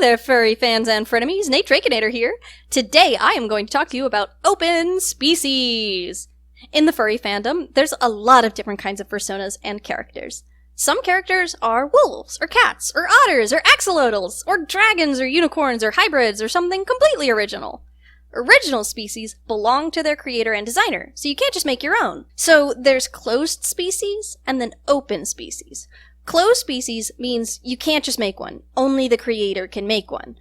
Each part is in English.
there, furry fans and frenemies. Nate Draconator here. Today I am going to talk to you about open species. In the furry fandom, there's a lot of different kinds of personas and characters. Some characters are wolves, or cats, or otters, or axolotls, or dragons, or unicorns, or hybrids, or something completely original. Original species belong to their creator and designer, so you can't just make your own. So there's closed species, and then open species. Closed species means you can't just make one. Only the creator can make one.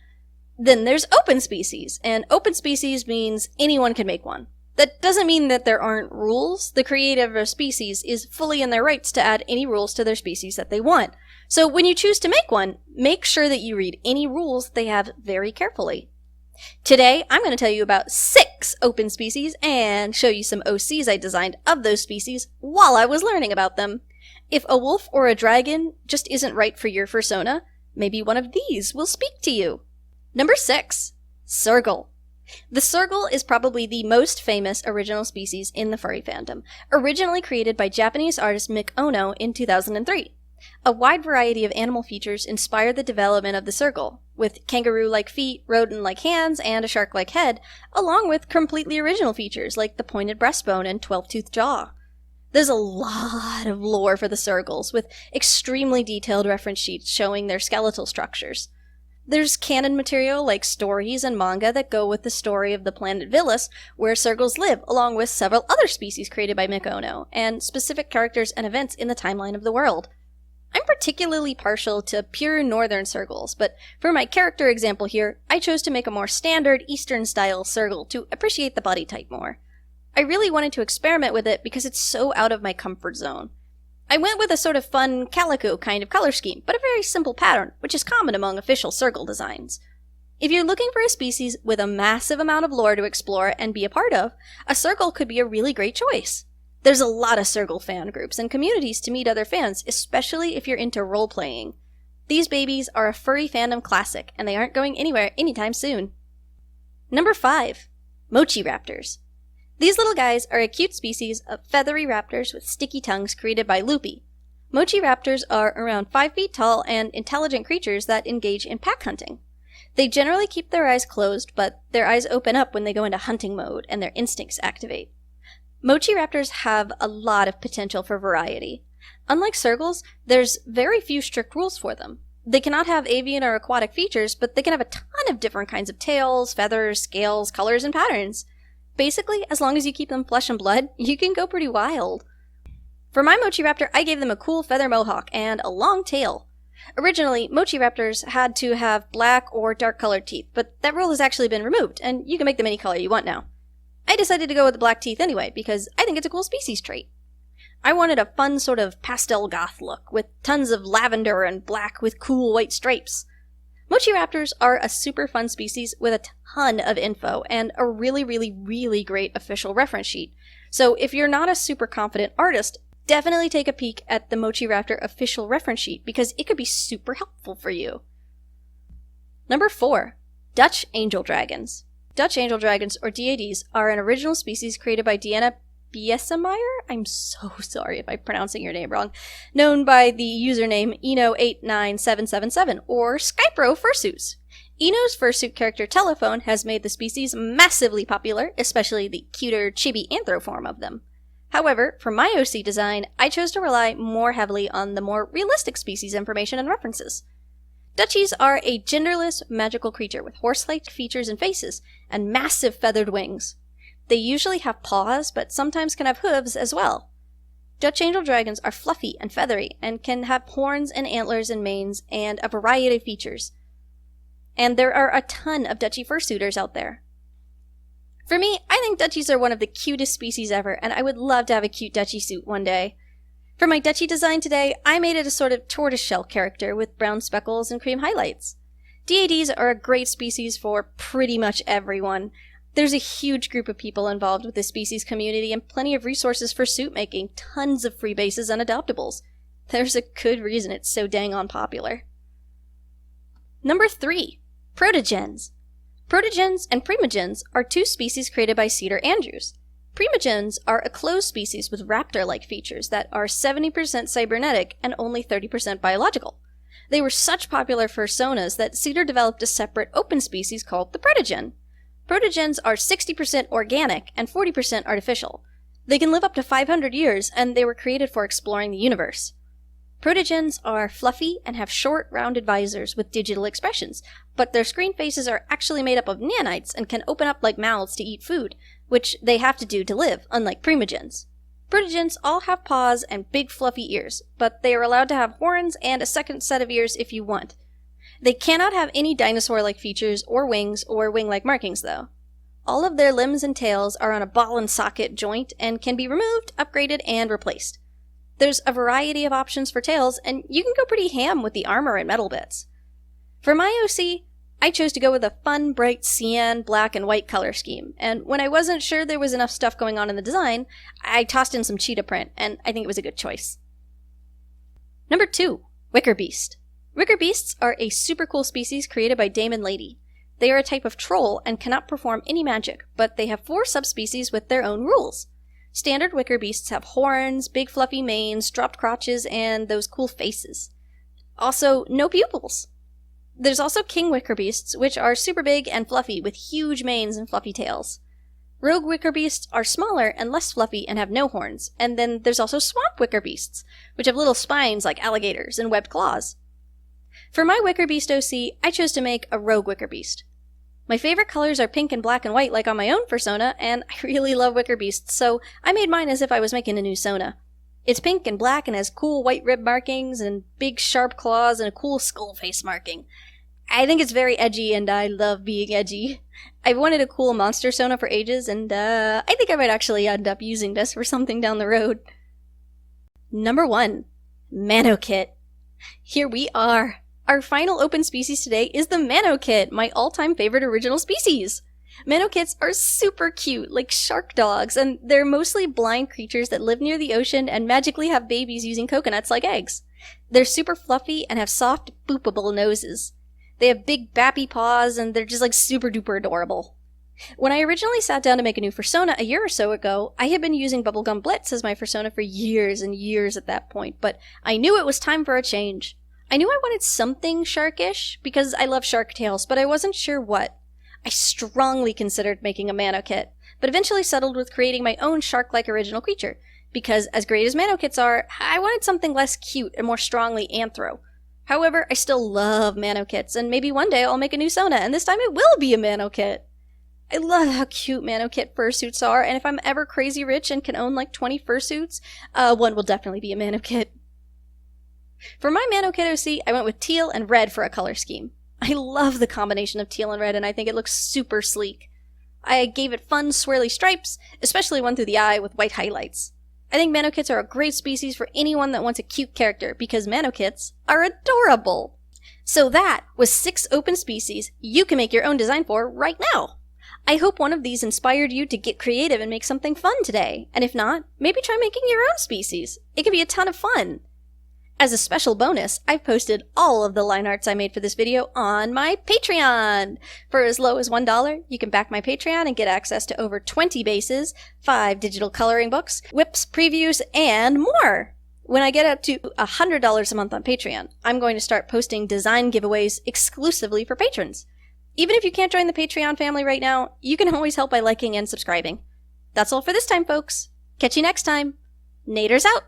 Then there's open species, and open species means anyone can make one. That doesn't mean that there aren't rules. The creator of a species is fully in their rights to add any rules to their species that they want. So when you choose to make one, make sure that you read any rules they have very carefully. Today, I'm going to tell you about 6 open species and show you some OCs I designed of those species while I was learning about them. If a wolf or a dragon just isn't right for your fursona, maybe one of these will speak to you. Number 6. Sergal. The Sergal is probably the most famous original species in the furry fandom, originally created by Japanese artist Mick Ono in 2003. A wide variety of animal features inspired the development of the Sergal, with kangaroo-like feet, rodent-like hands, and a shark-like head, along with completely original features like the pointed breastbone and 12-toothed jaw. There's a lot of lore for the Sergals, with extremely detailed reference sheets showing their skeletal structures. There's canon material like stories and manga that go with the story of the planet Villas, where Sergals live, along with several other species created by Mick Ono, and specific characters and events in the timeline of the world. I'm particularly partial to pure northern Sergals, but for my character example here, I chose to make a more standard Eastern-style Sergal to appreciate the body type more. I really wanted to experiment with it because it's so out of my comfort zone. I went with a sort of fun calico kind of color scheme, but a very simple pattern, which is common among official Sergal designs. If you're looking for a species with a massive amount of lore to explore and be a part of, a Sergal could be a really great choice. There's a lot of Sergal fan groups and communities to meet other fans, especially if you're into role-playing. These babies are a furry fandom classic, and they aren't going anywhere anytime soon. Number 5. Mochi Raptors. These little guys are a cute species of feathery raptors with sticky tongues created by Loopy. Mochi Raptors are around 5 feet tall and intelligent creatures that engage in pack hunting. They generally keep their eyes closed, but their eyes open up when they go into hunting mode and their instincts activate. Mochi Raptors have a lot of potential for variety. Unlike Sergals, there's very few strict rules for them. They cannot have avian or aquatic features, but they can have a ton of different kinds of tails, feathers, scales, colors, and patterns. Basically, as long as you keep them flesh and blood, you can go pretty wild. For my Mochi Raptor, I gave them a cool feather mohawk and a long tail. Originally, Mochi Raptors had to have black or dark colored teeth, but that rule has actually been removed, and you can make them any color you want now. I decided to go with the black teeth anyway, because I think it's a cool species trait. I wanted a fun sort of pastel goth look, with tons of lavender and black with cool white stripes. Mochi Raptors are a super fun species with a ton of info and a really great official reference sheet. So if you're not a super confident artist, definitely take a peek at the Mochi Raptor official reference sheet because it could be super helpful for you. Number 4. Dutch Angel Dragons. Dutch Angel Dragons, or DADs, are an original species created by Deanna Biesemeyer? I'm so sorry if I'm pronouncing your name wrong. Known by the username Eno89777 or Skypro Fursuits. Eno's fursuit character Telephone has made the species massively popular, especially the cuter chibi anthro form of them. However, for my OC design, I chose to rely more heavily on the more realistic species information and references. Dutchies are a genderless magical creature with horse-like features and faces, and massive feathered wings. They usually have paws, but sometimes can have hooves as well. Dutch Angel Dragons are fluffy and feathery, and can have horns and antlers and manes, and a variety of features. And there are a ton of Dutchie fursuiters out there. For me, I think Dutchies are one of the cutest species ever, and I would love to have a cute Dutchie suit one day. For my Dutchie design today, I made it a sort of tortoiseshell character with brown speckles and cream highlights. DADs are a great species for pretty much everyone. There's a huge group of people involved with the species community and plenty of resources for suit making, tons of free bases and adoptables. There's a good reason it's so dang on popular. Number 3. Protogens. Protogens and primogens are 2 species created by Cedar Andrews. Primogens are a closed species with raptor-like features that are 70% cybernetic and only 30% biological. They were such popular fursonas that Cedar developed a separate open species called the Protogen. Protogens are 60% organic and 40% artificial. They can live up to 500 years, and they were created for exploring the universe. Protogens are fluffy and have short, rounded visors with digital expressions, but their screen faces are actually made up of nanites and can open up like mouths to eat food, which they have to do to live, unlike primogens. Protogens all have paws and big fluffy ears, but they are allowed to have horns and a second set of ears if you want. They cannot have any dinosaur-like features or wing-like markings, though. All of their limbs and tails are on a ball and socket joint and can be removed, upgraded, and replaced. There's a variety of options for tails, and you can go pretty ham with the armor and metal bits. For my OC, I chose to go with a fun, bright cyan, black, and white color scheme, and when I wasn't sure there was enough stuff going on in the design, I tossed in some cheetah print, and I think it was a good choice. Number 2. Wickerbeast. Wickerbeasts are a super cool species created by Damon Lady. They are a type of troll and cannot perform any magic, but they have 4 subspecies with their own rules. Standard Wickerbeasts have horns, big fluffy manes, dropped crotches, and those cool faces. Also, no pupils. There's also King Wickerbeasts, which are super big and fluffy with huge manes and fluffy tails. Rogue Wickerbeasts are smaller and less fluffy and have no horns, and then there's also Swamp Wickerbeasts, which have little spines like alligators and webbed claws. For my Wickerbeast OC, I chose to make a Rogue Wickerbeast. My favorite colors are pink and black and white like on my own fursona, and I really love Wickerbeasts, so I made mine as if I was making a new sona. It's pink and black and has cool white rib markings and big sharp claws and a cool skull face marking. I think it's very edgy and I love being edgy. I've wanted a cool monster sona for ages, and I think I might actually end up using this for something down the road. Number 1. Manokit. Here we are. Our final open species today is the Manokit, my all-time favorite original species. Manokits are super cute, like shark dogs, and they're mostly blind creatures that live near the ocean and magically have babies using coconuts like eggs. They're super fluffy and have soft, boopable noses. They have big bappy paws, and they're just like super duper adorable. When I originally sat down to make a new fursona a year or so ago, I had been using Bubblegum Blitz as my fursona for years and years at that point, but I knew it was time for a change. I knew I wanted something sharkish, because I love shark tales, but I wasn't sure what. I strongly considered making a Manokit, but eventually settled with creating my own shark-like original creature, because as great as Manokits are, I wanted something less cute and more strongly anthro. However, I still love Manokits, and maybe one day I'll make a new sona, and this time it will be a Manokit. I love how cute Manokit fursuits are, and if I'm ever crazy rich and can own like 20 fursuits, one will definitely be a Manokit. For my Manokit OC, I went with teal and red for a color scheme. I love the combination of teal and red, and I think it looks super sleek. I gave it fun, swirly stripes, especially one through the eye with white highlights. I think Manokits are a great species for anyone that wants a cute character, because Manokits are adorable. So that was 6 open species you can make your own design for right now. I hope one of these inspired you to get creative and make something fun today, and if not, maybe try making your own species. It can be a ton of fun. As a special bonus, I've posted all of the line arts I made for this video on my Patreon. For as low as $1, you can back my Patreon and get access to over 20 bases, 5 digital coloring books, whips, previews, and more. When I get up to $100 a month on Patreon, I'm going to start posting design giveaways exclusively for patrons. Even if you can't join the Patreon family right now, you can always help by liking and subscribing. That's all for this time, folks. Catch you next time. Naders out!